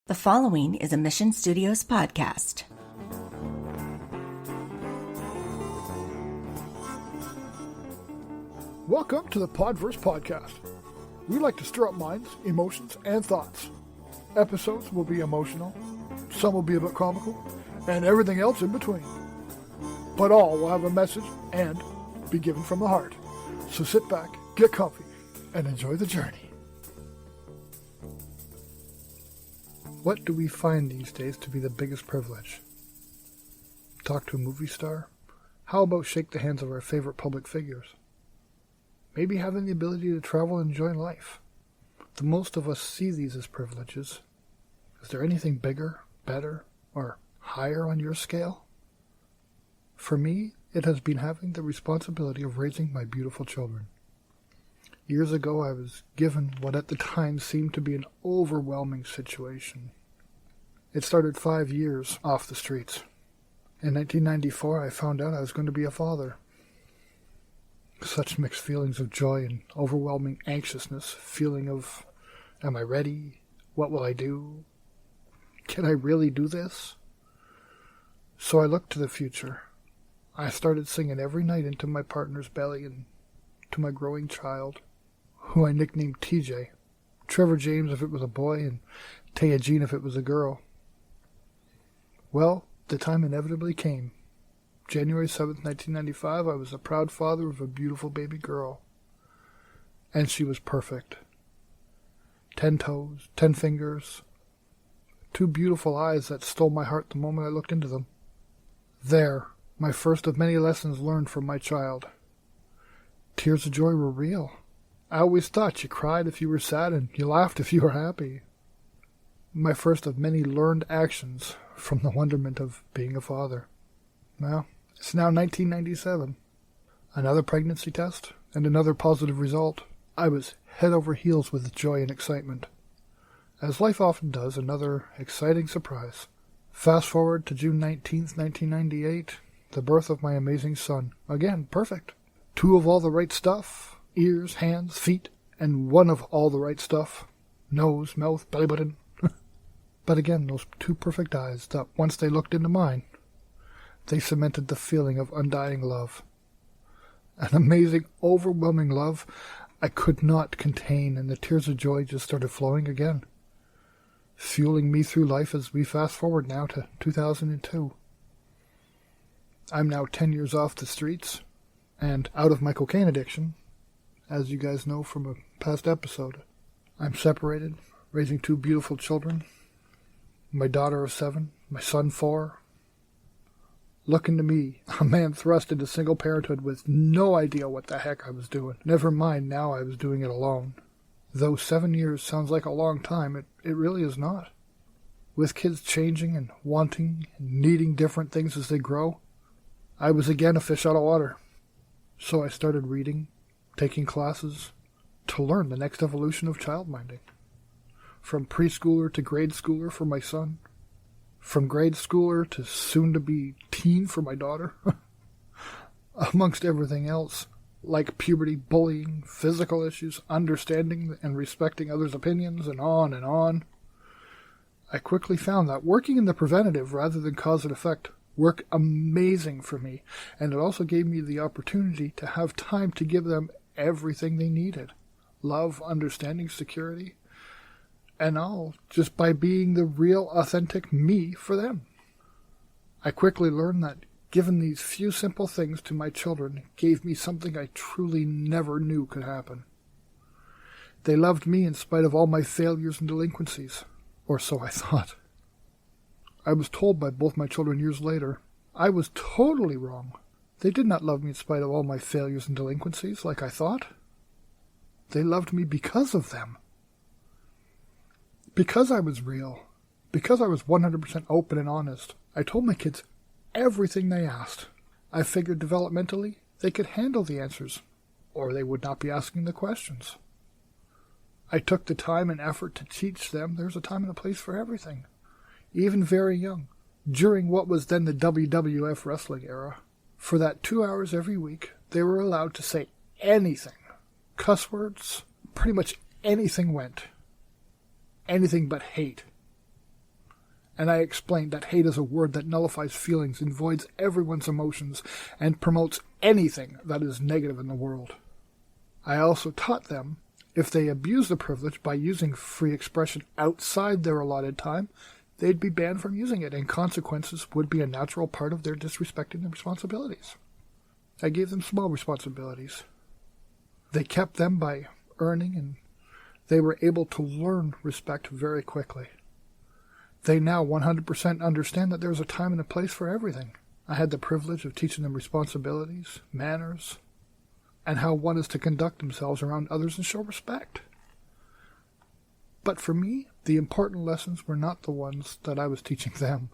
The following is a Mission Studios podcast. Welcome to the Podverse podcast. We like to stir up minds, emotions, and thoughts. Episodes will be emotional, some will be a bit comical, and everything else in between. But all will have a message and be given from the heart. So sit back, get comfy, and enjoy the journey. What do we find these days to be the biggest privilege? Talk to a movie star? How about shake the hands of our favorite public figures? Maybe having the ability to travel and enjoy life. The most of us see these as privileges. Is there anything bigger, better, or higher on your scale? For me, it has been having the responsibility of raising my beautiful children. Years ago, I was given what at the time seemed to be an overwhelming situation. It started 5 years off the streets. In 1994, I found out I was going to be a father. Such mixed feelings of joy and overwhelming anxiousness, feeling of, am I ready? What will I do? Can I really do this? So I looked to the future. I started singing every night into my partner's belly and to my growing child, who I nicknamed TJ, Trevor James if it was a boy, and Taya Jean if it was a girl. Well, the time inevitably came. January 7th, 1995, I was the proud father of a beautiful baby girl. And she was perfect. 10 toes, 10 fingers, 2 beautiful eyes that stole my heart the moment I looked into them. There, my first of many lessons learned from my child. Tears of joy were real. I always thought you cried if you were sad and you laughed if you were happy. My first of many learned actions from the wonderment of being a father. Well, it's now 1997. Another pregnancy test and another positive result. I was head over heels with joy and excitement. As life often does, another exciting surprise. Fast forward to June 19th, 1998, the birth of my amazing son. Again, perfect. 2 of all the right stuff. Ears, hands, feet, and 1 of all the right stuff. Nose, mouth, belly button. But again, those 2 perfect eyes that once they looked into mine, they cemented the feeling of undying love. An amazing, overwhelming love I could not contain, and the tears of joy just started flowing again, fueling me through life as we fast forward now to 2002. I'm now 10 years off the streets and out of my cocaine addiction, as you guys know from a past episode. I'm separated, raising 2 beautiful children, my daughter of 7, my son 4. Looking to me, a man thrust into single parenthood with no idea what the heck I was doing. Never mind now I was doing it alone. Though 7 years sounds like a long time, it really is not. With kids changing and wanting and needing different things as they grow, I was again a fish out of water. So I started reading, taking classes, to learn the next evolution of childminding. From preschooler to grade schooler for my son. From grade schooler to soon-to-be teen for my daughter. Amongst everything else, like puberty, bullying, physical issues, understanding and respecting others' opinions, and on and on. I quickly found that working in the preventative rather than cause and effect worked amazing for me, and it also gave me the opportunity to have time to give them everything they needed. Love, understanding, security, and all just by being the real, authentic me for them. I quickly learned that giving these few simple things to my children gave me something I truly never knew could happen. They loved me in spite of all my failures and delinquencies, or so I thought. I was told by both my children years later, I was totally wrong. They did not love me in spite of all my failures and delinquencies, like I thought. They loved me because of them. Because I was real. Because I was 100% open and honest. I told my kids everything they asked. I figured developmentally they could handle the answers, or they would not be asking the questions. I took the time and effort to teach them there's a time and a place for everything, even very young, during what was then the WWF wrestling era. For that 2 hours every week, they were allowed to say anything. Cuss words, pretty much anything went. Anything but hate. and I explained that hate is a word that nullifies feelings and voids everyone's emotions and promotes anything that is negative in the world. I also taught them if they abuse the privilege by using free expression outside their allotted time, they'd be banned from using it, and consequences would be a natural part of their disrespecting their responsibilities. I gave them small responsibilities. They kept them by earning, and they were able to learn respect very quickly. They now 100% understand that there's a time and a place for everything. I had the privilege of teaching them responsibilities, manners, and how one is to conduct themselves around others and show respect. But for me, the important lessons were not the ones that I was teaching them.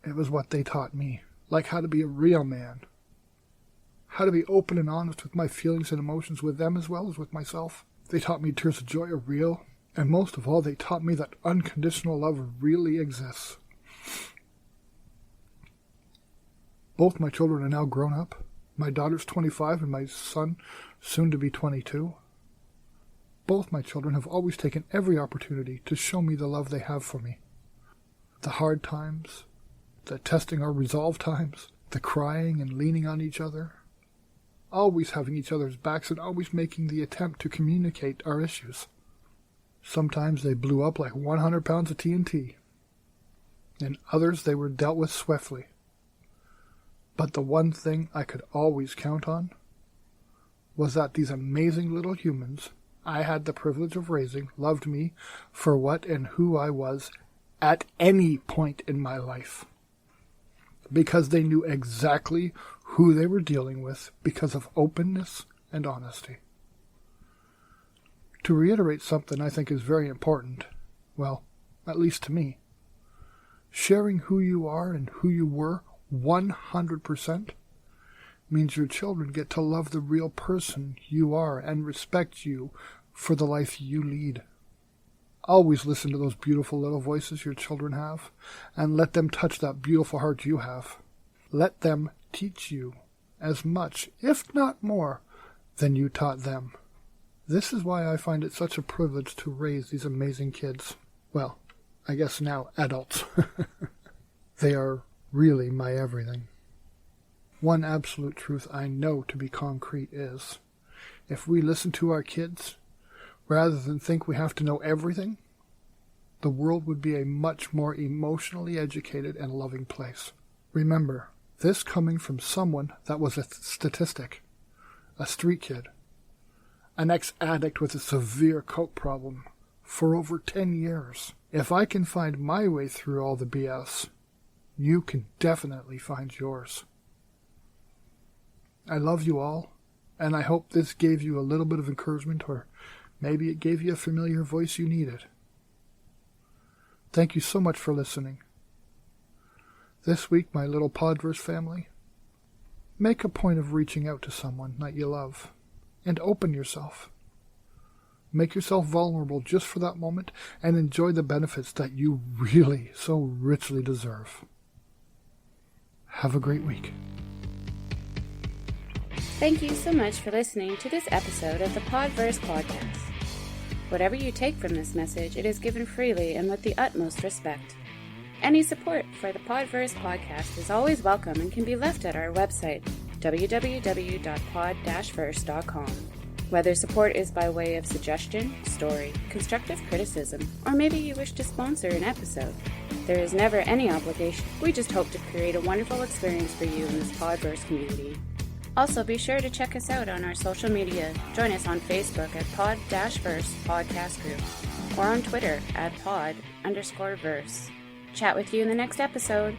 It was what they taught me, like how to be a real man, how to be open and honest with my feelings and emotions with them as well as with myself. They taught me tears of joy are real, and most of all, they taught me that unconditional love really exists. Both my children are now grown up. My daughter's 25 and my son, soon to be 22. Both my children have always taken every opportunity to show me the love they have for me. The hard times, the testing our resolve times, the crying and leaning on each other, always having each other's backs and always making the attempt to communicate our issues. Sometimes they blew up like 100 pounds of TNT. In others they were dealt with swiftly. But the one thing I could always count on was that these amazing little humans I had the privilege of raising loved me for what and who I was at any point in my life. Because they knew exactly who they were dealing with because of openness and honesty. To reiterate something I think is very important, well, at least to me, sharing who you are and who you were 100% means your children get to love the real person you are and respect you for the life you lead. Always listen to those beautiful little voices your children have and let them touch that beautiful heart you have. Let them teach you as much, if not more, than you taught them. This is why I find it such a privilege to raise these amazing kids. Well, I guess now adults. They are really my everything. One absolute truth I know to be concrete is, if we listen to our kids, rather than think we have to know everything, the world would be a much more emotionally educated and loving place. Remember, this coming from someone that was a statistic, a street kid, an ex-addict with a severe coke problem for over 10 years. If I can find my way through all the BS, you can definitely find yours. I love you all, and I hope this gave you a little bit of encouragement, or maybe it gave you a familiar voice you needed. Thank you so much for listening. This week, my little Podverse family, make a point of reaching out to someone that you love, and open yourself. Make yourself vulnerable just for that moment, and enjoy the benefits that you really so richly deserve. Have a great week. Thank you so much for listening to this episode of the Podverse podcast. Whatever you take from this message, it is given freely and with the utmost respect. Any support for the Podverse podcast is always welcome and can be left at our website, www.pod-versecom. Whether support is by way of suggestion, story, constructive criticism, or maybe you wish to sponsor an episode, there is never any obligation. We just hope to create a wonderful experience for you in this Podverse community. Also, be sure to check us out on our social media. Join us on Facebook at Pod-Verse Podcast Group or on Twitter at pod_verse. Chat with you in the next episode.